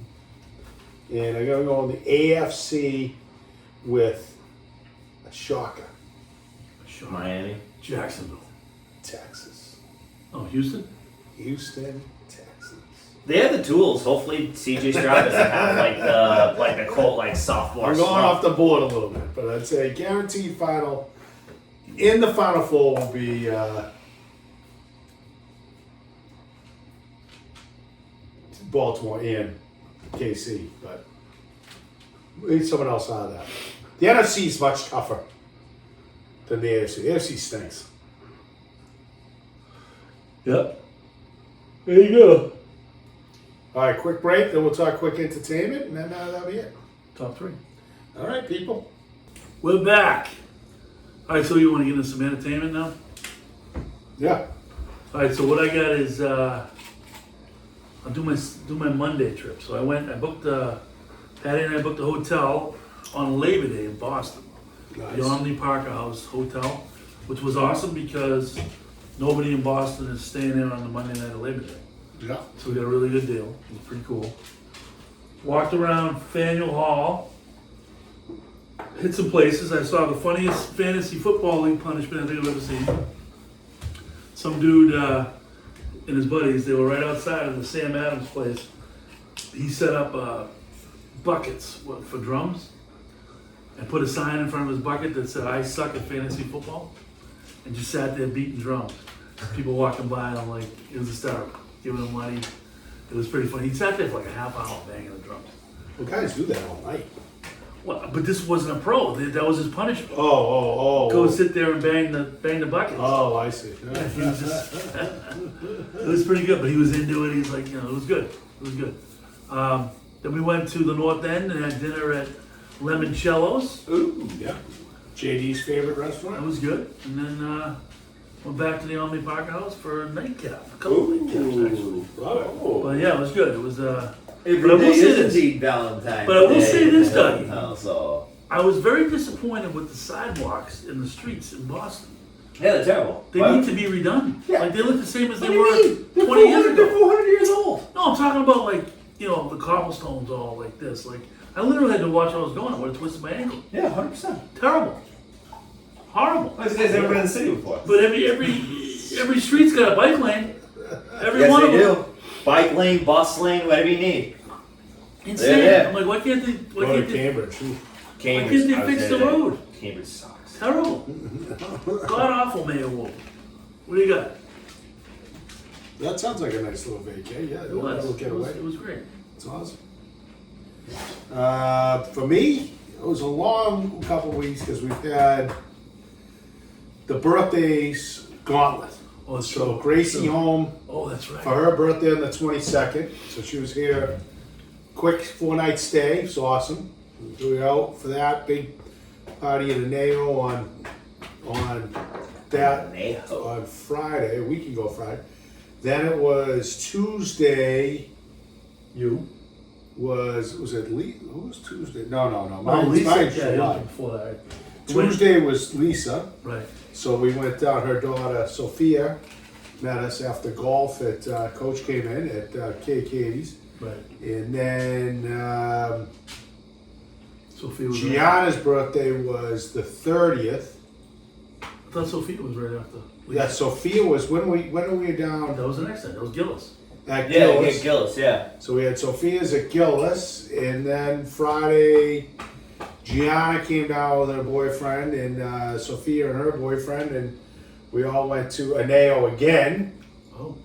And I'm going to go in the AFC with a shocker. Sure. Miami. Jacksonville. Texas. Oh, Houston? Houston, Texas. They have the tools. Hopefully, CJ Stroud doesn't have the Colt sophomore. I'm going slump. off the board a little bit, but I'd say guaranteed final. In the final four will be Baltimore and KC, but we need someone else out of that. The NFC is much tougher than the AFC. The AFC stinks. Yep. There you go. All right, quick break, then we'll talk quick entertainment, and then that'll be it. Top 3. All right, people. We're back. All right, so you want to get into some entertainment now? Yeah. All right, so what I got is I'll do my Monday trip. So I booked Patty and I booked a hotel on Labor Day in Boston, Nice. the Omni Parker House Hotel, which was awesome because nobody in Boston is staying there on the Monday night of Labor Day. Yeah. So we got a really good deal. It was pretty cool. Walked around Faneuil Hall, hit some places. I saw the funniest fantasy football league punishment I think I've ever seen. Some dude and his buddies, they were right outside of the Sam Adams place. He set up buckets for drums and put a sign in front of his bucket that said, "I suck at fantasy football," and just sat there beating drums. People walking by, and I'm like, it was hysterical. Giving him money. It was pretty funny. He sat there for like a half hour banging the drums. Well, guys do that all night. Well, but this wasn't a pro. That was his punishment. Oh. Go sit there and bang the buckets. Oh, I see. He was just, it was pretty good, but he was into it. He was like, it was good. It was good. Then we went to the North End and had dinner at Lemoncello's. Ooh. Yeah. JD's favorite That restaurant. was good. And then went back to the Omni Parker House for a nightcap. A couple of nightcaps, actually. Oh. But yeah, it was good. It was. But Every I will day say is this. indeed Valentine's But I will Day say in this, the Dougie. Hilton household. I was very disappointed with the sidewalks in the streets in Boston. Yeah, they're terrible. They Why- need to be redone. Yeah. Like they look the same as they What do you were mean? They're 20 years 400 They're ago. 400 years old. No, I'm talking about the cobblestones all like this. Like I literally had to watch where I was going. I would have twisted my ankle. Yeah, 100%. Terrible. Horrible. These guys never been in the city before. But every street's got a bike lane. Every Yes, one they of them. do. Bike lane, bus lane, whatever you need. Insane. Yeah. I'm like, why can't they? Why Go to can't they? Cambridge. Ooh. Cambridge. they I was fix there the today. road? Cambridge sucks. Terrible. God awful, Mayor Wolf. What do you got? That sounds like a nice little vacay. Yeah, It was. We'll get It was, away. it was great. It's awesome. For me, it was a long couple of weeks because we've had the birthdays gauntlet. Oh, it's So true. Gracie home Oh, that's right. for her birthday on the 22nd. So she was here. Quick 4-night stay. It was awesome. We were out for that big party at Aneo on that Neho. on Friday, a week ago Friday. Then it was Tuesday. Was it Lee? Who was Tuesday? No. Oh, Mine's Lisa. mine's Yeah, July. before that. Tuesday was Lisa. Right. So we went down. Her daughter Sophia met us after golf at Coach came in at K. Katie's, Right. and then Sophia was Gianna's birthday was the 30th. I thought Sophia was right after. Yeah, Sophia was when we down That was the next time. That was Gillis. at Yeah, Gillis. Gillis, yeah. So we had Sophia's at Gillis, and then Friday, Gianna came down with her boyfriend, and Sophia and her boyfriend, and we all went to Aneo again, Oh.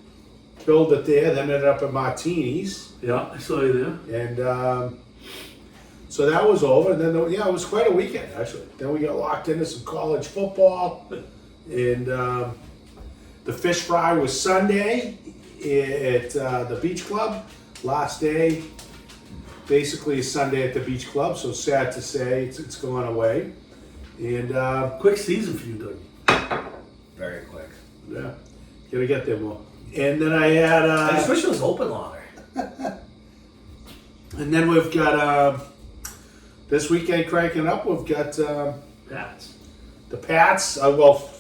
killed it there, then ended up at Martini's, Yeah, I saw you there. and so that was over, and then, it was quite a weekend, actually. Then we got locked into some college football, and the fish fry was Sunday at the beach club. Last day, basically Sunday at the beach club. So sad to say, it's gone away. And Quick season for you, Dougie. Very quick. yeah, gotta get there more. And then I had, I just wish it was open longer. and then we've got this weekend cranking up. We've got Pats. the Pats.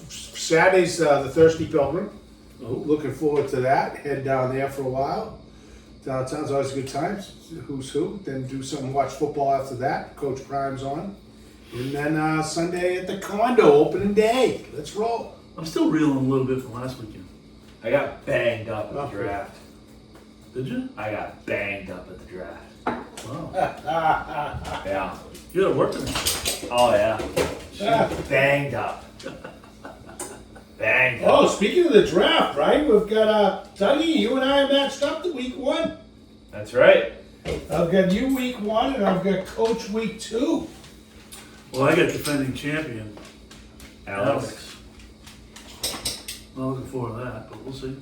Saturday's the Thirsty Pilgrim. Oh. Looking forward to that. Head down there for a while. Downtown's always a good time. Who's who? Then do some watch football after that. Coach Prime's on. And then Sunday at the condo, opening day. Let's roll. I'm still reeling a little bit from last weekend. I got banged up in the Oh. draft. Did you? I got banged up at the draft. Wow. Yeah. You gotta work on it. Oh yeah. Banged up. Banged up. Oh, speaking of the draft, right? We've got Dougie, you and I are matched up to week 1. That's right. I've got you week 1 and I've got Coach week 2. Well, I got defending champion, Alex. Not looking forward to that, but we'll see.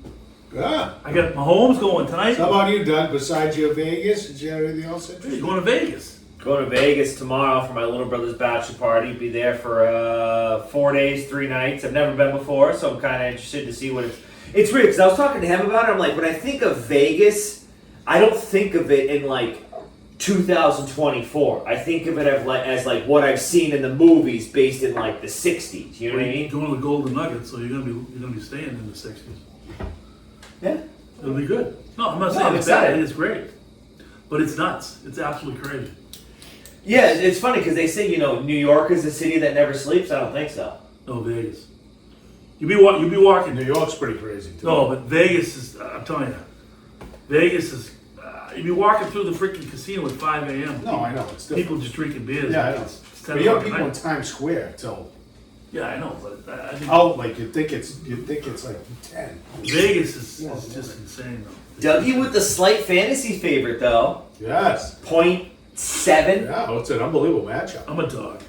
Yeah. I got Mahomes going tonight. How about you, Doug? Besides your Vegas, did you have anything else He's interesting? going to Vegas. Going to Vegas tomorrow for my little brother's bachelor party. Be there for 4 days, 3 nights. I've never been before, so I'm kind of interested to see what it's weird because I was talking to him about it. I'm like, when I think of Vegas, I don't think of it in like 2024. I think of it as like what I've seen in the movies based in like the 60s. You know what I mean? Going to the Golden Nuggets, so you're gonna be staying in the 60s. Yeah. It'll be good. No, I'm not No, saying I'm it's bad. excited. It's great, but it's nuts. It's absolutely crazy. Yeah, it's funny because they say New York is a city that never sleeps. I don't think so. No, Vegas. You be walking. New York's pretty crazy, too. No, but Vegas is. I'm telling you, Vegas is. You be walking through the freaking casino at 5 a.m. No, I know. It's different. People just drinking beers. Yeah, I know. It's 10 But you have o'clock at people in night. Times Square till Yeah, I know, but I think out like you think it's like 10. Vegas is just insane, though. Dougie with the slight fantasy favorite though. Yes. 0.7. Yeah, it's an unbelievable matchup. I'm a dog.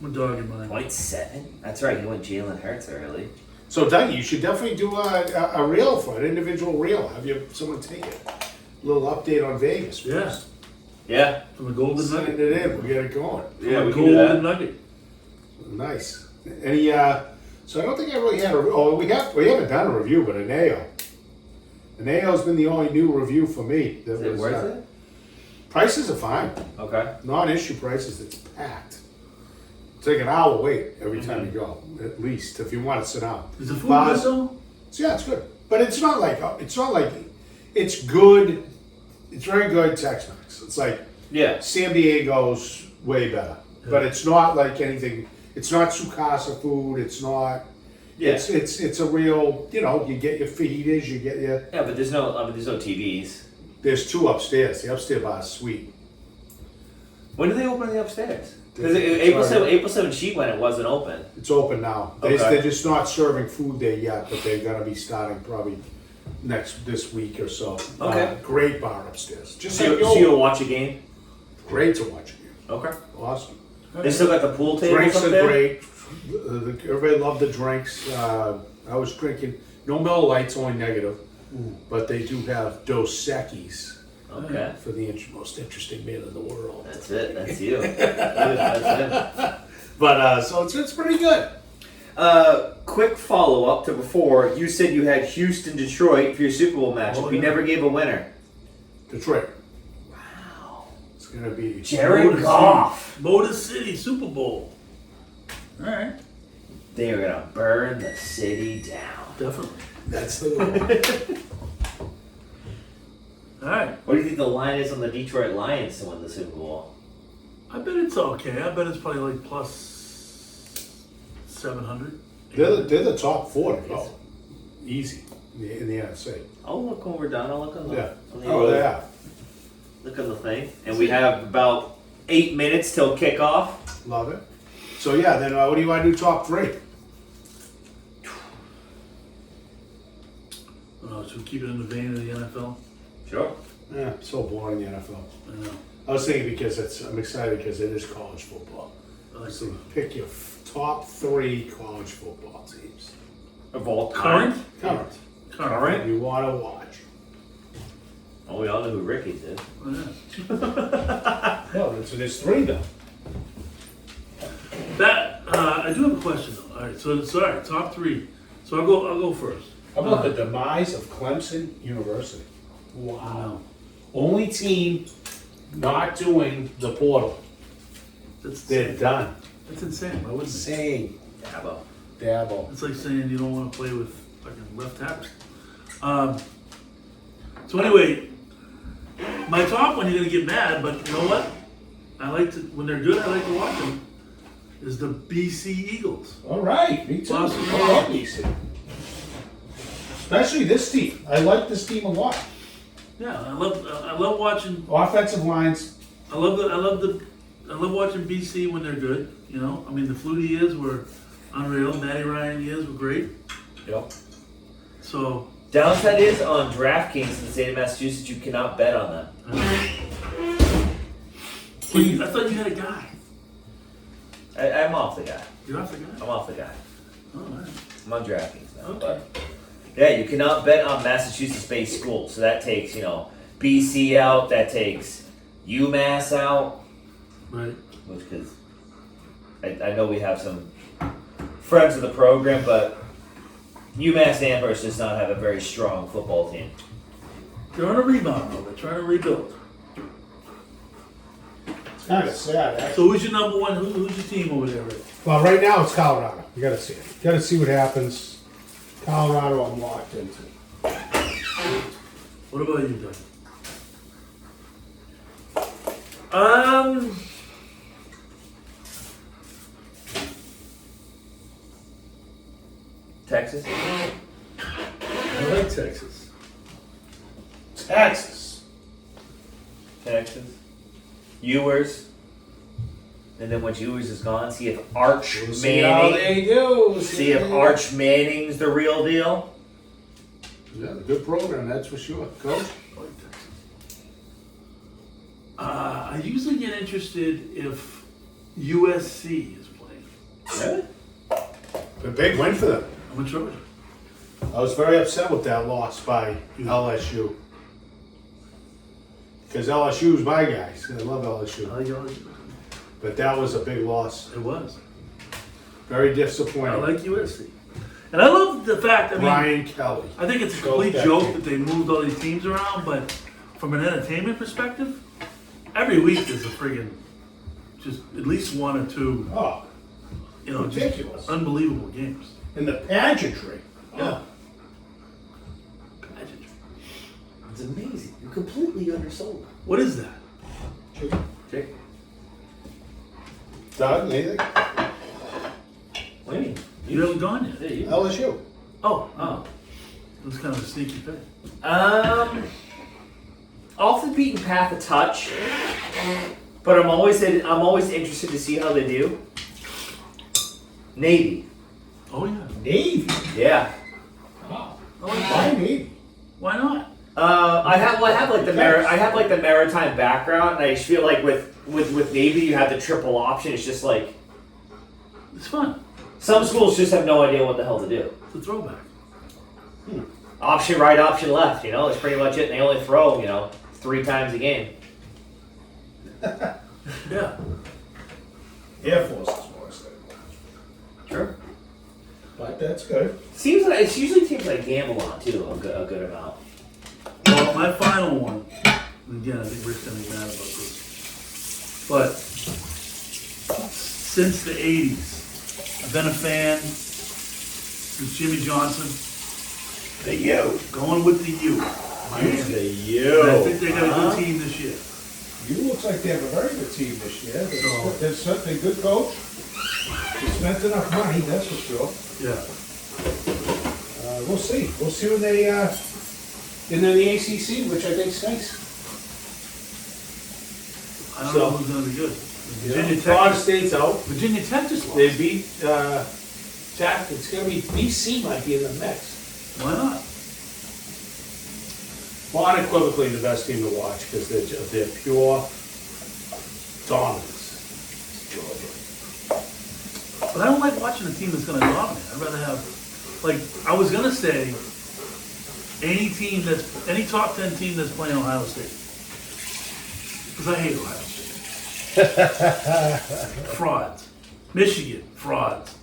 I'm a dog in mine. 0.7? That's right, he went Jalen Hurts early. So, Dougie, you should definitely do a reel for an individual reel. Have someone take it. A little update on Vegas. for Yeah, us. Yeah. from the Golden Send Nugget. it in. We get it going. Yeah, From we the can do Golden that. Nugget. Nice. Any? So I don't think I really had a. Oh, we haven't done a review, but Aneo. Aneo's been the only new review for me. That Is it worth it? Prices are fine. Okay. Non-issue prices. It's packed. It's like an hour wait every time you go, at least if you want to sit down. Is the food Bars- good though? So yeah, it's good, but it's not like it's good. It's very good Tex-Mex. It's like Yeah. San Diego's way better, but it's not like anything. It's not Sukasa food. It's not. Yeah. It's a real. You get your fajitas. You get your. Yeah, but there's no TVs. There's 2 upstairs. The upstairs bar is sweet. When do they open the upstairs? Because Sorry. April 7th she went, it wasn't open. It's open now. Okay. They're just not serving food there yet, but they're gonna be starting probably this week or so. Okay. Great bar upstairs. Just So like you, the so you'll old. watch a game? Great to watch again. Okay. Awesome. They still got the pool tables Drinks up are there? great. Everybody loved the drinks. I was drinking no Miller Lights, only negative, but they do have Dos Equis Okay. for the most interesting man in the world. That's it. That's you. That's But so it's pretty good. it. Quick follow up to before. You said you had Houston, Detroit for your Super Bowl matchup. Oh, You yeah. never gave a winner. Detroit. Wow. It's gonna be. Jared Motor Goff. City. Motor City Super Bowl. All right, They are gonna burn the city down. definitely. That's the goal. All right, What do you think the line is on the Detroit Lions to win the Super Bowl? I bet it's okay. I bet it's probably like plus 700. They're the top 4 to go. Easy in the NFC. I'll look when we're done. I'll look on the, Yeah. on the Oh, yeah. look on the thing. And we have about 8 minutes till kickoff. Love it. So yeah, then what do you want to do? Top 3. Should we keep it in the vein of the NFL? Sure. Yeah, so boring the NFL. I know. I was thinking because I'm excited because it is college football. I like So pick your top 3 college football teams. Of all current. Current. Current. You want to watch. Oh, we all know who Ricky's is. Oh, yeah. No, so there's 3 though. That I do have a question though. All right, so sorry, top 3. So I'll go first. How about the demise of Clemson University? Wow. Only team not doing the portal. That's They're insane. done. That's insane. Why wouldn't they? Insane. Dabo. Dabble. It's like saying you don't want to play with fucking left tackles. So anyway, my top one, you're gonna get mad, but you know what? I like to when they're good. I like to watch them. Is the BC Eagles? All right, me too. Awesome. I love BC. Especially this team. I like this team a lot. Yeah, I love watching. Offensive lines, I love watching BC when they're good. You know, I mean, the Flutie years were unreal. Matty Ryan years were great. Yep. So Downside is on DraftKings in the state of Massachusetts, you cannot bet on them. I thought you had a guy. I'm off the guy. You're off the guy. I'm off the guy. Oh, all right. I'm on DraftKings now. Okay. But yeah, you cannot bet on Massachusetts-based schools. So that takes, BC out. That takes UMass out. Right. Which, because I know we have some friends of the program, but UMass Amherst does not have a very strong football team. They're on a rebound though. They're trying to rebuild. it's kind of sad, actually. So who's your number one? Who's your team over there, Rick? Well, right now it's Colorado. You gotta see it. You gotta see what happens. Colorado, I'm locked into. What about you, Doug? Texas? I like Texas. Texas. Texas. Ewers. And then once Ewers is gone, see if Arch We'll see how Manning. they do. See if Arch Manning's the real deal. Yeah, a good program, that's for sure. Coach? I like Texas. I usually get interested if USC is playing. Really? A big win for them. I'm a Trojan. I was very upset with that loss by LSU. Because LSU is my guys. I love I LSU. like USC. But that was a big loss. It was. Very I disappointing. like USC. And I love the fact, I mean, Brian Kelly. I think it's a Go complete back joke in. that they moved all these teams around, but from an entertainment perspective, every week there's a friggin' just at least one or two, Oh, just ridiculous. unbelievable games. And the pageantry. Yeah. It's amazing. You're completely undersold. What is that? Jake? Doug, anything? What do you mean? You haven't gone yet. Yeah, you. LSU. Oh. It was kind of a sneaky thing. Off the beaten path a touch, but I'm always interested to see how they do. Navy. Oh yeah. Navy. Yeah. Wow. I like Why that. Navy? Why not? I have like the maritime background, and I just feel like with Navy you have the triple option. It's just like It's fun. some schools just have no idea what the hell to do. It's a throwback. Option right, option left. That's pretty much it. And they only throw 3 times a game. Yeah. Air Force is more stable. Sure. But that's good. Seems like it's usually teams like gamble on too a good amount. Well, my final one, and again, I think Rick's gonna be mad about this, but since the 80s, I've been a fan with Jimmy Johnson, The U. going with the U. The And I think U. they got a good team this year. You looks like they have a very good team this year. So- They're certainly a good coach. They spent enough money, that's for sure. Yeah. We'll see. We'll see when they in the ACC, which I think stinks. I don't So- know who's gonna be good. Virginia Florida Tech. State's out. Virginia Tech just lost. They beat Tech. It's going to be BC might be in the mix. Why not? Well, unequivocally the best team to watch because they're pure dominance. Georgia. But I don't like watching a team that's gonna dominate. I'd rather have, like, I was gonna say, any top 10 team that's playing Ohio State. Because I hate Ohio State. Frauds. Michigan, frauds.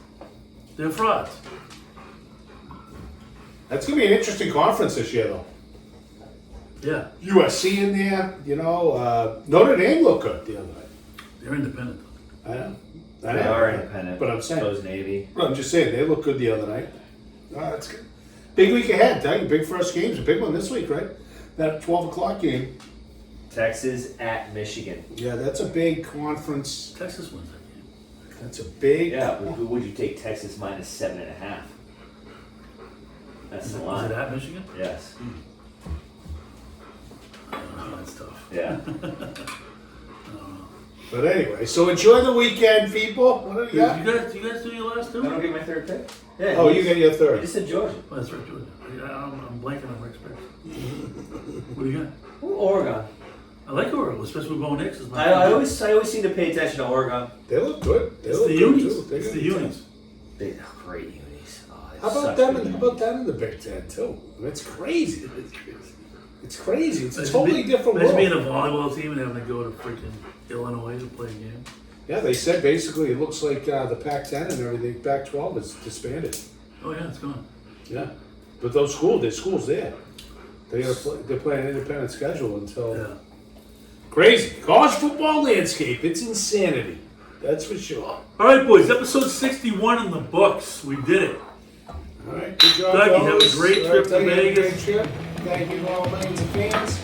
They're frauds. That's going to be an interesting conference this year, though. Yeah, USC in there, Notre Dame looked good the other night. they're independent. I know. They are independent. But I'm saying, So is Navy. I'm just saying they looked good the other night. That's good. Big week ahead, tell you. Big first games. A big one this week, right? That 12 o'clock game. Texas at Michigan. Yeah, that's a big conference. Texas wins that game. That's a big. Yeah, who would you take Texas minus 7.5? That's the Is line. it at Michigan? Yes. It's tough. Yeah. But anyway, so enjoy the weekend, people. What do you Did got? you guys do your last two? I don't get my third pick. Yeah. Oh, you got your I third. just said Georgia. Oh, that's right, Georgia. I'm blanking on Rick's picks. What do you got? Ooh, Oregon. I like Oregon, especially with Bo Nix. Is my I always seem to pay attention to Oregon. They look good. They It's look the good unis. too. They It's got the good unis. They great unis. Oh, How about them? How about them in the Big Ten too? I mean, it's crazy. It's crazy. It's a totally different Imagine being a world. volleyball team and having to go to freaking Illinois to play a game. Yeah, they said basically it looks like the Pac-10 and everything, Pac-12 is disbanded. Oh yeah, it's gone. Yeah, but those schools, there's schools there. They're playing an independent schedule until Yeah. crazy college football landscape. It's insanity. That's for sure. All All right, boys. Episode 61 in the books. We did it. right, good job, Doug, you have a fellas. great trip to Thank you, Vegas. Great trip. Thank you to all millions of fans.